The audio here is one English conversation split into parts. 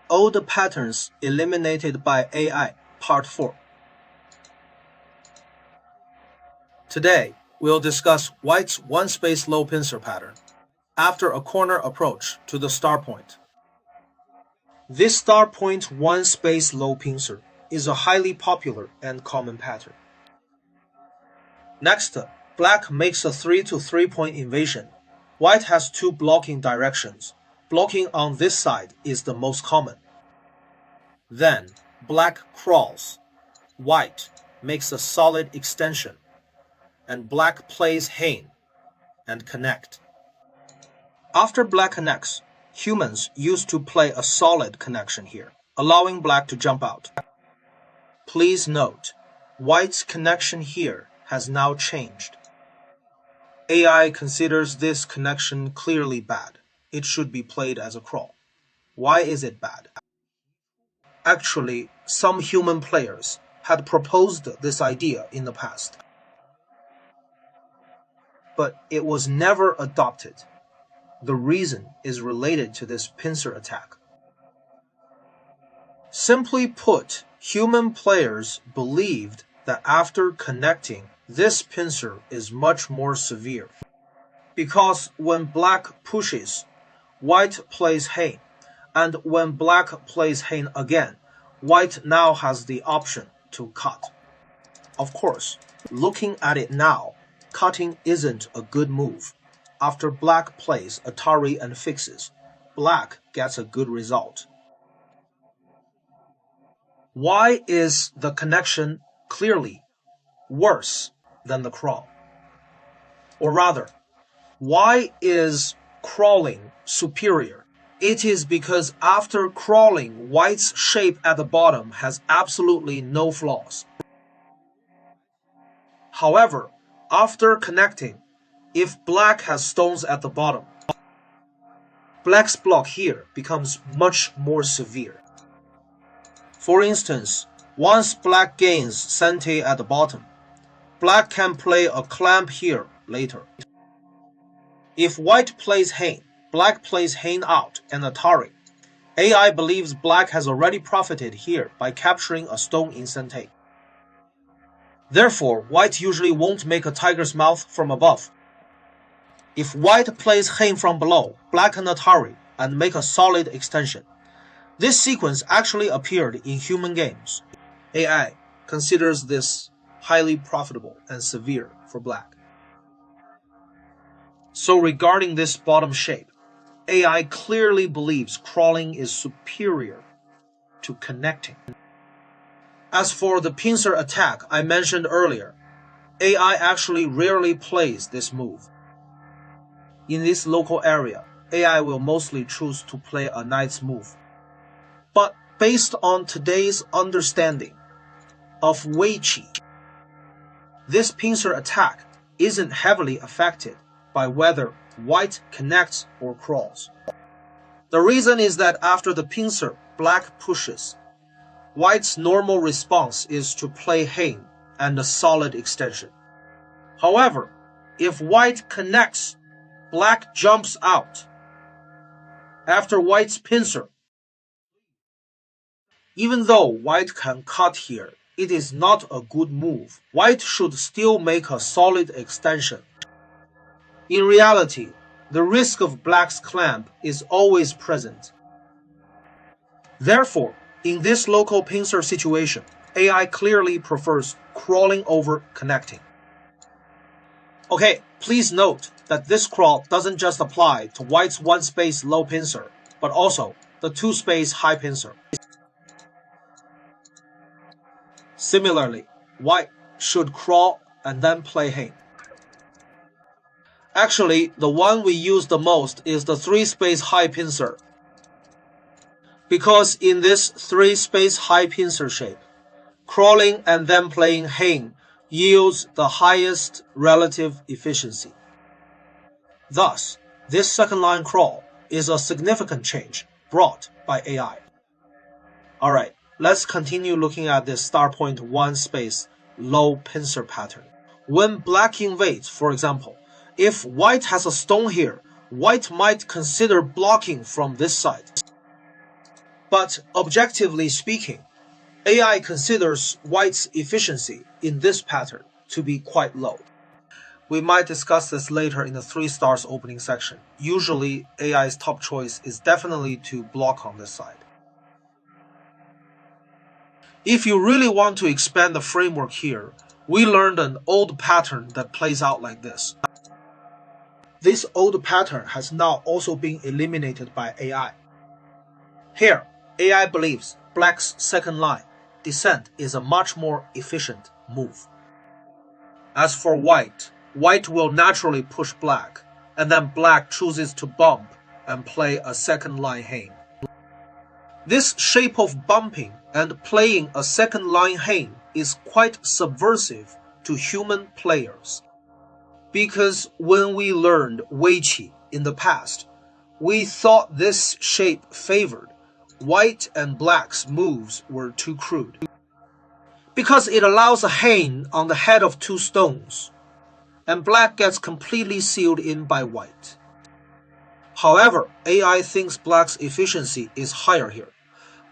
All the patterns eliminated by AI, Part 4. Today, we'll discuss White's one-space low pincer pattern after a corner approach to the star point. This star point one-space low pincer is a highly popular and common pattern. Next, Black makes a 3 to 3 point invasion. White has two blocking directions. Blocking on this side is the most common. Then, Black crawls. White makes a solid extension, and Black plays Hane and connect. After Black connects, humans used to play a solid connection here, allowing Black to jump out. Please note, White's connection here has now changed. AI considers this connection clearly bad. It should be played as a crawl. Why is it bad? Actually, some human players had proposed this idea in the past, but it was never adopted. The reason is related to this pincer attack. Simply put, human players believed that after connecting, this pincer is much more severe. Because when Black pushes, White plays Hane, and when Black plays Hane again, White now has the option to cut. Of course, looking at it now, cutting isn't a good move. After Black plays Atari and fixes, Black gets a good result. Why is the connection clearly worse than the crawl? Or rather, why is crawling superior? It is because after crawling, White's shape at the bottom has absolutely no flaws. However, after connecting, if Black has stones at the bottom, Black's block here becomes much more severe. For instance, once Black gains Sente at the bottom, Black can play a clamp here later. If White plays Hane, Black plays Hane out and Atari. AI believes Black has already profited here by capturing a stone in Sente. Therefore, White usually won't make a tiger's mouth from above. If White plays Hane from below, Black and Atari, and make a solid extension. This sequence actually appeared in human games. AI considers this highly profitable and severe for Black. So regarding this bottom shape, AI clearly believes crawling is superior to connecting. As for the pincer attack I mentioned earlier, AI actually rarely plays this move. In this local area, AI will mostly choose to play a knight's move. But based on today's understanding of Weiqi, this pincer attack isn't heavily affected by whether White connects or crawls. The reason is that after the pincer, Black pushes. White's normal response is to play Hane and a solid extension. However, if White connects, Black jumps out. After White's pincer, even though White can cut here, it is not a good move. White should still make a solid extension. In reality, the risk of Black's clamp is always present. Therefore, in this local pincer situation, AI clearly prefers crawling over connecting. Okay, please note that this crawl doesn't just apply to White's one-space low pincer, but also the two-space high pincer. Similarly, White should crawl and then play Hane. Actually, the one we use the most is the three-space high pincer. Because in this three-space high pincer shape, crawling and then playing Hane yields the highest relative efficiency. Thus, this second line crawl is a significant change brought by AI. Alright, let's continue looking at this star point one space low pincer pattern. When Black invades, for example, if White has a stone here, White might consider blocking from this side. But objectively speaking, AI considers white's efficiency in this pattern to be quite low. We might discuss this later in the 3 stars opening section. Usually, AI's top choice is definitely to block on this side. If you really want to expand the framework here, we learned an old pattern that plays out like this. This old pattern has now also been eliminated by AI. Here, AI believes black's second line, descent, is a much more efficient move. As for white, white will naturally push black, and then black chooses to bump and play a second line Hain. This shape of bumping and playing a second line Hain is quite subversive to human players. Because when we learned Weiqi in the past, we thought this shape favored white and black's moves were too crude. Because it allows a Hain on the head of 2 stones, and black gets completely sealed in by white. However, AI thinks black's efficiency is higher here.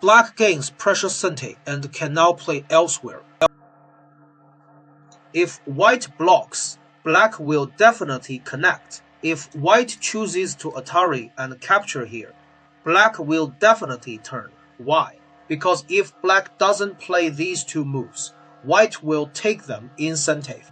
Black gains precious cente and can now play elsewhere. If white blocks, black will definitely connect. If white chooses to Atari and capture here, black will definitely turn. Why? Because if black doesn't play these 2 moves, white will take them in cente.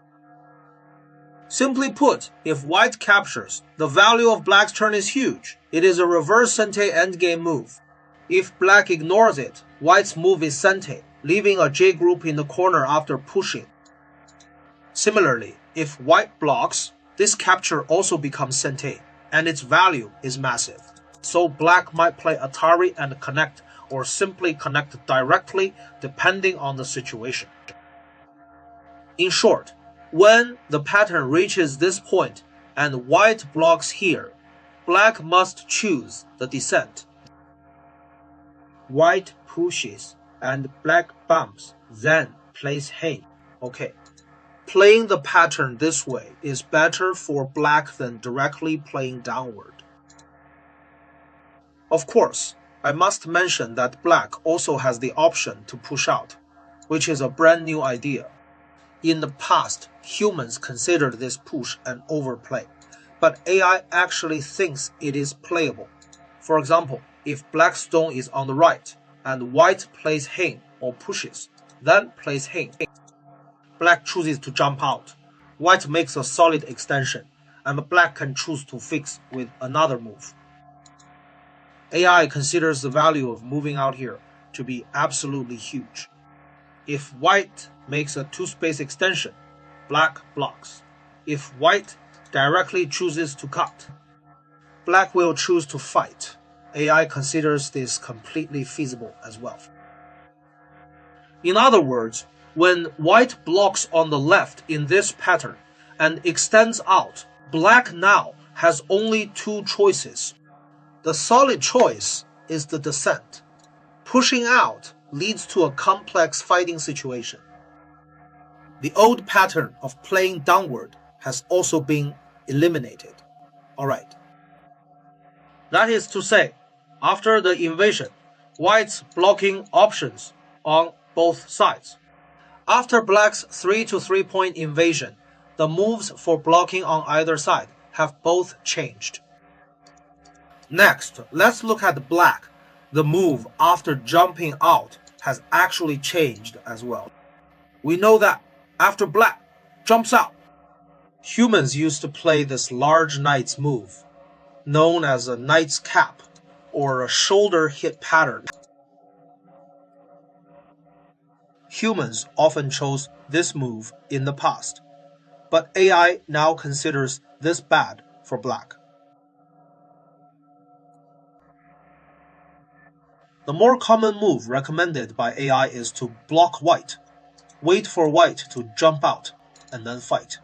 Simply put, if white captures, the value of black's turn is huge. It is a reverse cente endgame move. If black ignores it, white's move is cente, leaving a J group in the corner after pushing. Similarly, if white blocks, this capture also becomes cente, and its value is massive. So black might play Atari and connect, or simply connect directly depending on the situation. In short, when the pattern reaches this point and white blocks here, black must choose the descent. White pushes and black bumps, then plays Hain. Okay. Playing the pattern this way is better for black than directly playing downward. Of course, I must mention that black also has the option to push out, which is a brand new idea. In the past, humans considered this push an overplay, but AI actually thinks it is playable. For example, if black stone is on the right, and white plays Hain or pushes, then plays Hain, black chooses to jump out. White makes a solid extension, and black can choose to fix with another move. AI considers the value of moving out here to be absolutely huge. If white makes a 2-space extension, black blocks. If white directly chooses to cut, black will choose to fight. AI considers this completely feasible as well. In other words, when white blocks on the left in this pattern and extends out, black now has only 2 choices. The solid choice is the descent. Pushing out leads to a complex fighting situation. The old pattern of playing downward has also been eliminated. Alright. That is to say, after the invasion, white's blocking options on both sides. After black's 3 to 3 point invasion, the moves for blocking on either side have both changed. Next, let's look at black. The move after jumping out has actually changed as well. We know that after black jumps out, humans used to play this large knight's move, known as a knight's cap or a shoulder hit pattern. Humans often chose this move in the past, but AI now considers this bad for black. The more common move recommended by AI is to block white, wait for white to jump out, and then fight.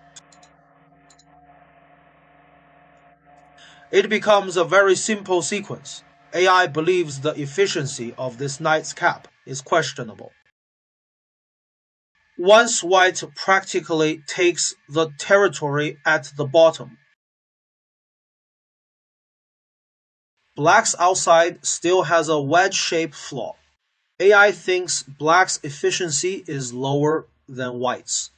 It becomes a very simple sequence. AI believes the efficiency of this knight's cap is questionable. Once white practically takes the territory at the bottom, Black's outside still has a wedge-shaped flaw. AI thinks black's efficiency is lower than white's.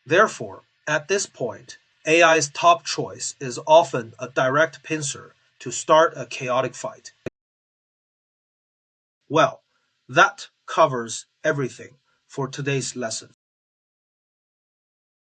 Therefore, at this point, AI's top choice is often a direct pincer to start a chaotic fight. Well, that covers everything for today's lesson.